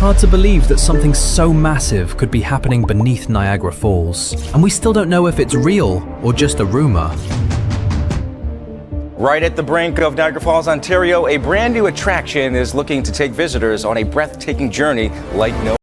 hard to believe that something so massive could be happening beneath Niagara Falls, and we still don't know if it's real or just a rumor. Right at the brink of Niagara Falls, Ontario, a brand new attraction is looking to take visitors on a breathtaking journey like no.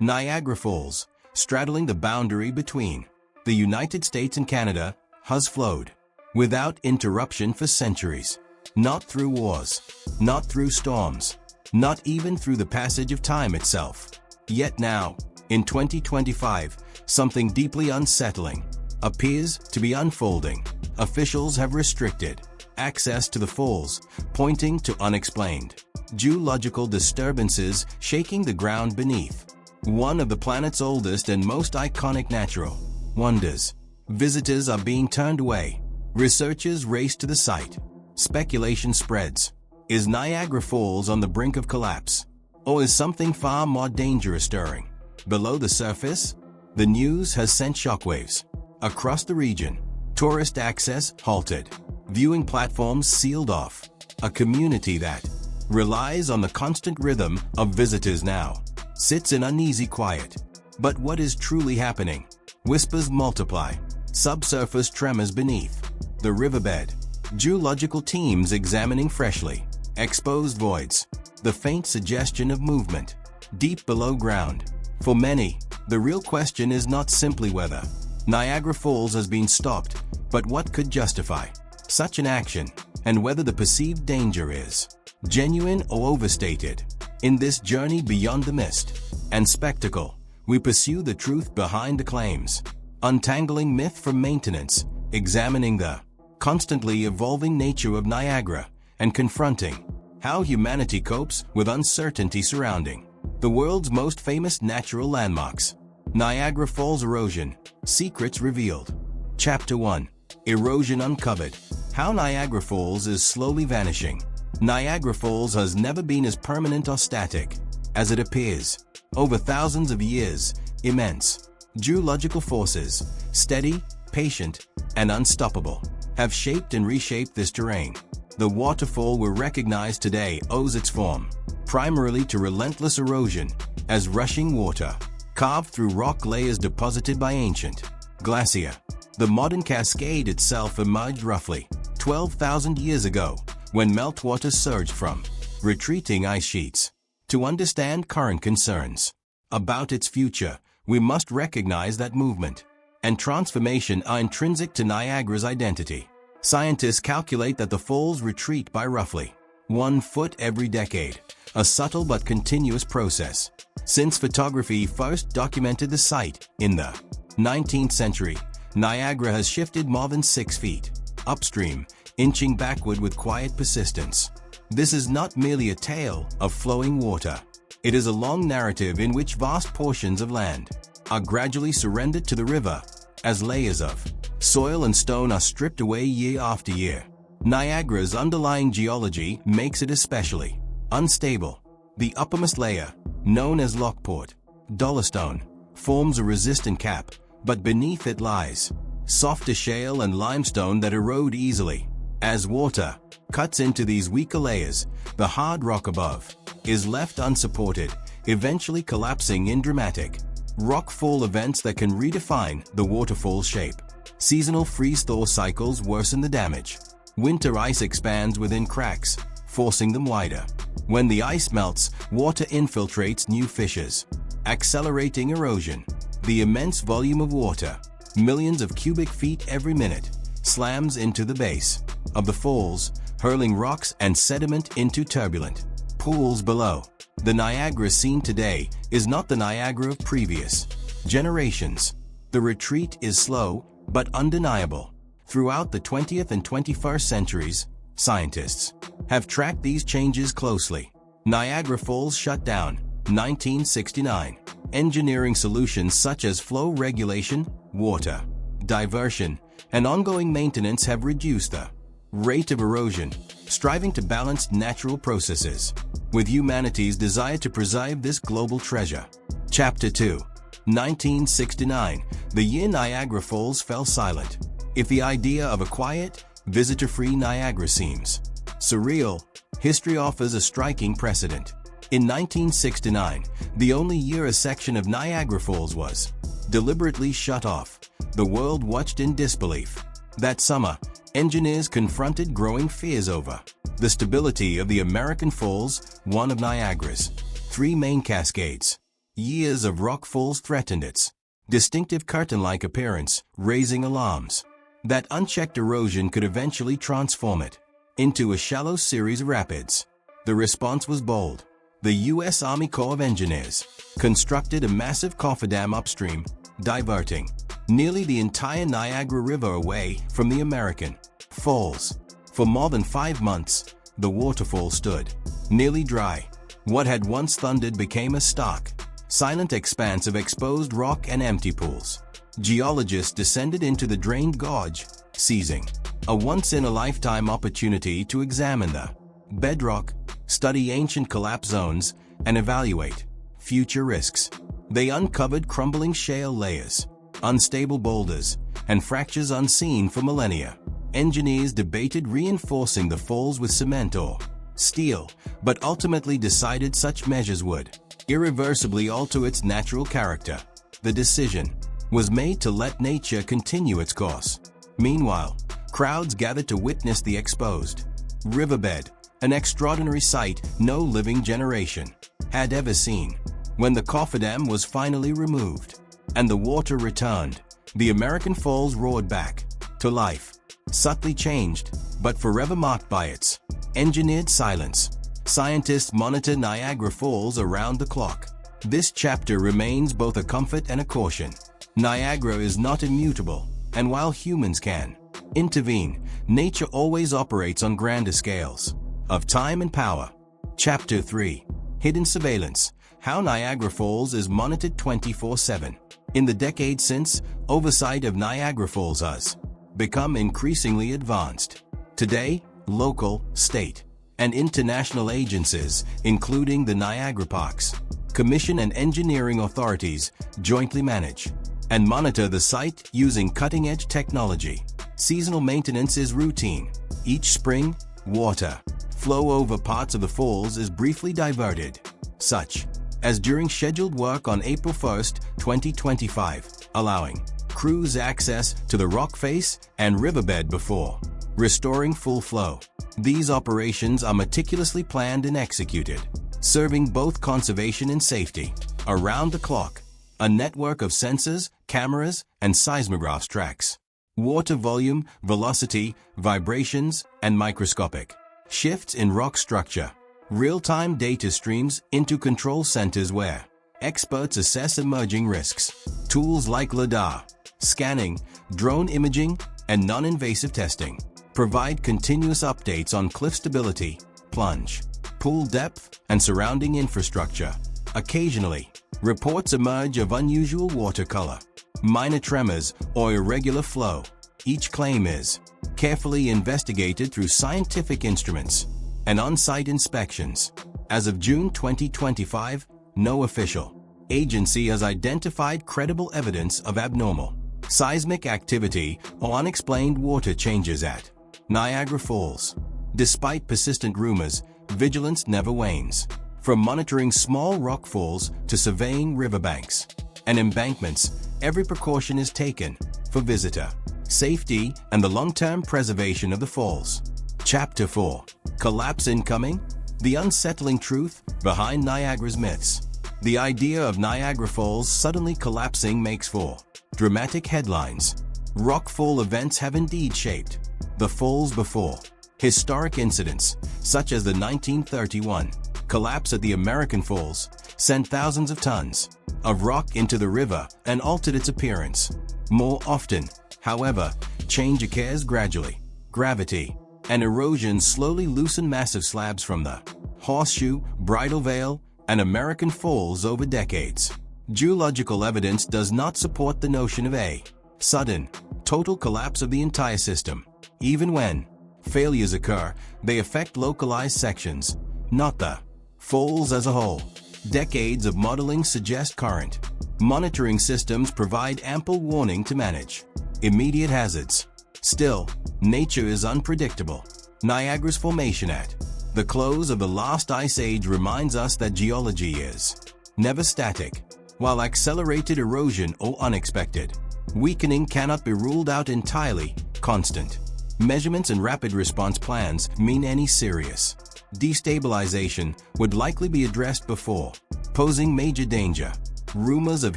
Niagara Falls, straddling the boundary between the United States and Canada, has flowed without interruption for centuries. Not through wars, not through storms, not even through the passage of time itself. Yet now, in 2025, something deeply unsettling appears to be unfolding. Officials have restricted access to the falls, pointing to unexplained geological disturbances shaking the ground beneath. One of the planet's oldest and most iconic natural wonders. Visitors are being turned away. Researchers race to the site. Speculation spreads. Is Niagara Falls on the brink of collapse? Or is something far more dangerous stirring? Below the surface, the news has sent shockwaves. Across the region, tourist access halted. Viewing platforms sealed off. A community that relies on the constant rhythm of visitors now sits in uneasy quiet. But what is truly happening? Whispers multiply. Subsurface tremors beneath the riverbed. Geological teams examining freshly exposed voids. The faint suggestion of movement deep below ground. For many, the real question is not simply whether Niagara Falls has been stopped, but what could justify such an action, and whether the perceived danger is genuine or overstated. In this journey beyond the mist and spectacle, we pursue the truth behind the claims, untangling myth from maintenance, examining the constantly evolving nature of Niagara, and confronting how humanity copes with uncertainty surrounding the world's most famous natural landmarks. Niagara Falls Erosion, Secrets Revealed. Chapter 1. Erosion Uncovered. How Niagara Falls is slowly vanishing. Niagara Falls has never been as permanent or static as it appears. Over thousands of years, immense geological forces, steady, patient, and unstoppable, have shaped and reshaped this terrain. The waterfall we recognize today owes its form primarily to relentless erosion, as rushing water carved through rock layers deposited by ancient glacier. The modern cascade itself emerged roughly 12,000 years ago, when meltwater surged from retreating ice sheets. To understand current concerns about its future, we must recognize that movement and transformation are intrinsic to Niagara's identity. Scientists calculate that the falls retreat by roughly 1 foot every decade, a subtle but continuous process. Since photography first documented the site in the 19th century, Niagara has shifted more than 6 feet upstream, inching backward with quiet persistence. This is not merely a tale of flowing water. It is a long narrative in which vast portions of land are gradually surrendered to the river as layers of soil and stone are stripped away year after year. Niagara's underlying geology makes it especially unstable. The uppermost layer, known as Lockport Dolostone, forms a resistant cap, but beneath it lies softer shale and limestone that erode easily. As water cuts into these weaker layers, the hard rock above is left unsupported, eventually collapsing in dramatic rockfall events that can redefine the waterfall's shape. Seasonal freeze-thaw cycles worsen the damage. Winter ice expands within cracks, forcing them wider. When the ice melts, water infiltrates new fissures, accelerating erosion. The immense volume of water, millions of cubic feet every minute, slams into the base of the falls, hurling rocks and sediment into turbulent pools below. The Niagara seen today is not the Niagara of previous generations. The retreat is slow but undeniable. Throughout the 20th and 21st centuries, scientists have tracked these changes closely. Niagara Falls shutdown, 1969. Engineering solutions such as flow regulation, water diversion, and ongoing maintenance have reduced the rate of erosion, striving to balance natural processes with humanity's desire to preserve this global treasure. Chapter 2. 1969, the year Niagara Falls fell silent. If the idea of a quiet, visitor-free Niagara seems surreal, history offers a striking precedent. In 1969, the only year a section of Niagara Falls was deliberately shut off, the world watched in disbelief. That summer, engineers confronted growing fears over the stability of the American Falls, one of Niagara's three main cascades. Years of rock falls threatened its distinctive curtain-like appearance, raising alarms that unchecked erosion could eventually transform it into a shallow series of rapids. The response was bold. The U.S. Army Corps of Engineers constructed a massive cofferdam upstream, diverting nearly the entire Niagara River away from the American Falls. For more than 5 months, the waterfall stood nearly dry. What had once thundered became a stark, silent expanse of exposed rock and empty pools. Geologists descended into the drained gorge, seizing a once-in-a-lifetime opportunity to examine the bedrock, study ancient collapse zones, and evaluate future risks. They uncovered crumbling shale layers, unstable boulders, and fractures unseen for millennia. Engineers debated reinforcing the falls with cement or steel, but ultimately decided such measures would irreversibly alter its natural character. The decision was made to let nature continue its course. Meanwhile, crowds gathered to witness the exposed riverbed, an extraordinary sight no living generation had ever seen. When the cofferdam was finally removed and the water returned, the American Falls roared back to life, subtly changed, but forever marked by its engineered silence. Scientists monitor Niagara Falls around the clock. This chapter remains both a comfort and a caution. Niagara is not immutable, and while humans can intervene, nature always operates on grander scales of time and power. Chapter 3. Hidden Surveillance. How Niagara Falls is monitored 24/7. In the decades since, oversight of Niagara Falls has become increasingly advanced. Today, local, state, and international agencies, including the Niagara Parks Commission and engineering authorities, jointly manage and monitor the site using cutting-edge technology. Seasonal maintenance is routine. Each spring, water flow over parts of the falls is briefly diverted, such as during scheduled work on April 1, 2025, allowing crews access to the rock face and riverbed before restoring full flow. These operations are meticulously planned and executed, serving both conservation and safety. Around the clock, a network of sensors, cameras, and seismographs tracks water volume, velocity, vibrations, and microscopic shifts in rock structure. Real-time data streams into control centers where experts assess emerging risks. Tools like LiDAR, scanning, drone imaging, and non-invasive testing provide continuous updates on cliff stability, plunge, pool depth, and surrounding infrastructure. Occasionally, reports emerge of unusual water color, minor tremors, or irregular flow. Each claim is carefully investigated through scientific instruments and on-site inspections. As of June 2025, no official agency has identified credible evidence of abnormal seismic activity or unexplained water changes at Niagara Falls. Despite persistent rumors, vigilance never wanes. From monitoring small rock falls to surveying riverbanks and embankments, every precaution is taken for visitor safety and the long-term preservation of the falls. Chapter 4. Collapse Incoming. The unsettling truth behind Niagara's myths. The idea of Niagara Falls suddenly collapsing makes for dramatic headlines. Rockfall events have indeed shaped the falls before. Historic incidents, such as the 1931 collapse at the American Falls, sent thousands of tons of rock into the river and altered its appearance. More often, however, change occurs gradually. Gravity and erosion slowly loosen massive slabs from the Horseshoe, Bridal Veil, and American Falls over decades. Geological evidence does not support the notion of a sudden, total collapse of the entire system. Even when failures occur, they affect localized sections, not the falls as a whole. Decades of modeling suggest current monitoring systems provide ample warning to manage immediate hazards. Still, nature is unpredictable. Niagara's formation at The close of the last ice age reminds us that geology is never static. While accelerated erosion or unexpected weakening cannot be ruled out entirely, constant measurements and rapid response plans mean any serious destabilization would likely be addressed before posing major danger. Rumors of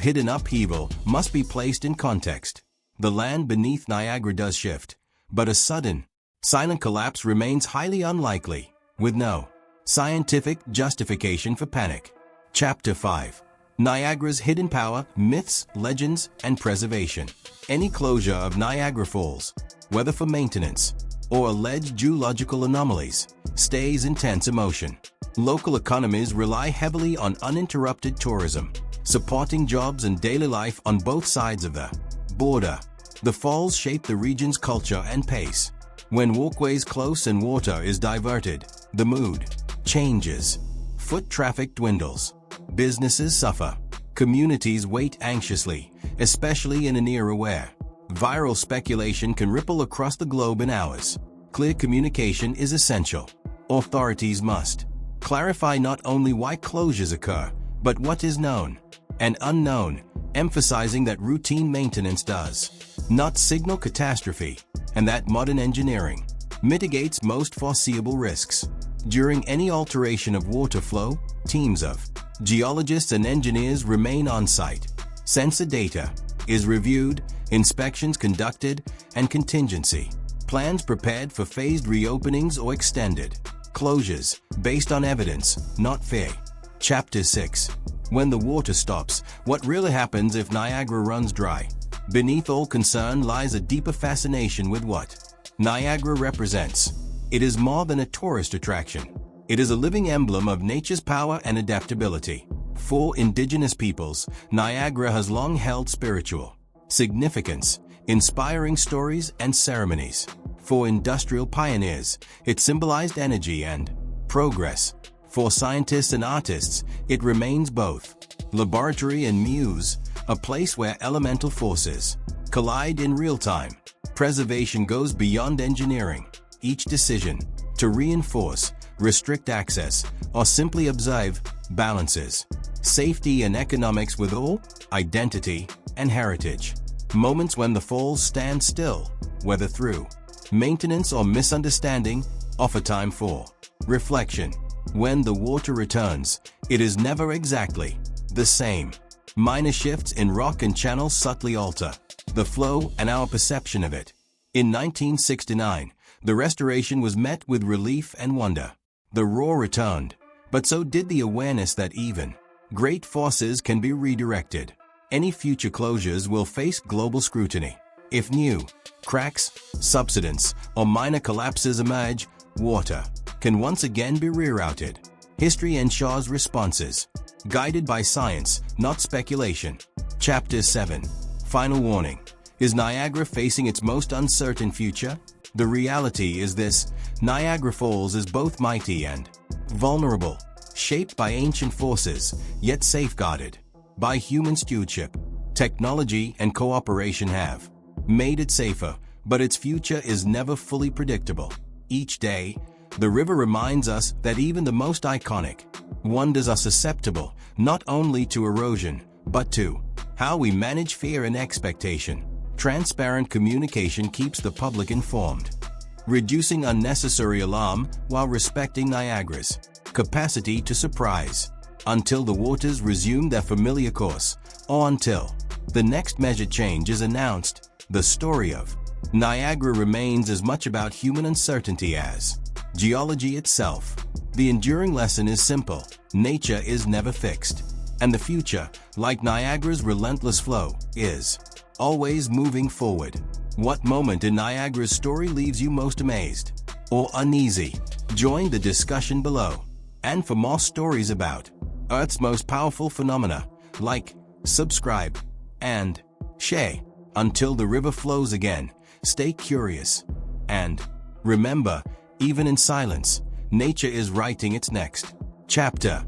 hidden upheaval must be placed in context. The land beneath Niagara does shift, but a sudden, silent collapse remains highly unlikely, with no scientific justification for panic. Chapter 5. Niagara's Hidden Power, Myths, Legends, and Preservation. Any closure of Niagara Falls, whether for maintenance or alleged geological anomalies, stays in tense emotion. Local economies rely heavily on uninterrupted tourism, supporting jobs and daily life on both sides of the border. The falls shape the region's culture and pace. When walkways close and water is diverted, the mood changes. Foot traffic dwindles. Businesses suffer. Communities wait anxiously, especially in an era where viral speculation can ripple across the globe in hours. Clear communication is essential. Authorities must clarify not only why closures occur, but what is known and unknown, emphasizing that routine maintenance does not signal catastrophe, and that modern engineering mitigates most foreseeable risks. During any alteration of water flow, teams of geologists and engineers remain on site. Sensor data is reviewed, inspections conducted, and contingency plans prepared for phased reopenings or extended closures based on evidence, not fear. Chapter 6. When the water stops, what really happens if Niagara runs dry? Beneath all concern lies a deeper fascination with what Niagara represents. It is more than a tourist attraction. It is a living emblem of nature's power and adaptability. For indigenous peoples, Niagara has long held spiritual significance, inspiring stories and ceremonies. For industrial pioneers, it symbolized energy and progress. For scientists and artists, it remains both laboratory and muse, a place where elemental forces collide in real time. Preservation goes beyond engineering. Each decision to reinforce, restrict access, or simply observe balances safety and economics with all identity and heritage. Moments when the falls stand still, whether through maintenance or misunderstanding, offer time for reflection. When the water returns, it is never exactly the same. Minor shifts in rock and channels subtly alter the flow and our perception of it. In 1969, the restoration was met with relief and wonder. The roar returned, but so did the awareness that even great forces can be redirected. Any future closures will face global scrutiny. If new cracks, subsidence, or minor collapses emerge, water can once again be rerouted. History ensures responses, guided by science, not speculation. Chapter 7. Final warning. Is Niagara facing its most uncertain future? The reality is this: Niagara Falls is both mighty and vulnerable, shaped by ancient forces, yet safeguarded by human stewardship. Technology and cooperation have made it safer, but its future is never fully predictable. Each day, the river reminds us that even the most iconic wonders are susceptible not only to erosion, but to how we manage fear and expectation. Transparent communication keeps the public informed, reducing unnecessary alarm while respecting Niagara's capacity to surprise. Until the waters resume their familiar course, or until the next measured change is announced, the story of Niagara remains as much about human uncertainty as geology itself. The enduring lesson is simple: nature is never fixed, and the future, like Niagara's relentless flow, is always moving forward. What moment in Niagara's story leaves you most amazed or uneasy? Join the discussion below. And for more stories about Earth's most powerful phenomena, like, subscribe, and share. Until the river flows again, stay curious. And remember, even in silence, nature is writing its next chapter.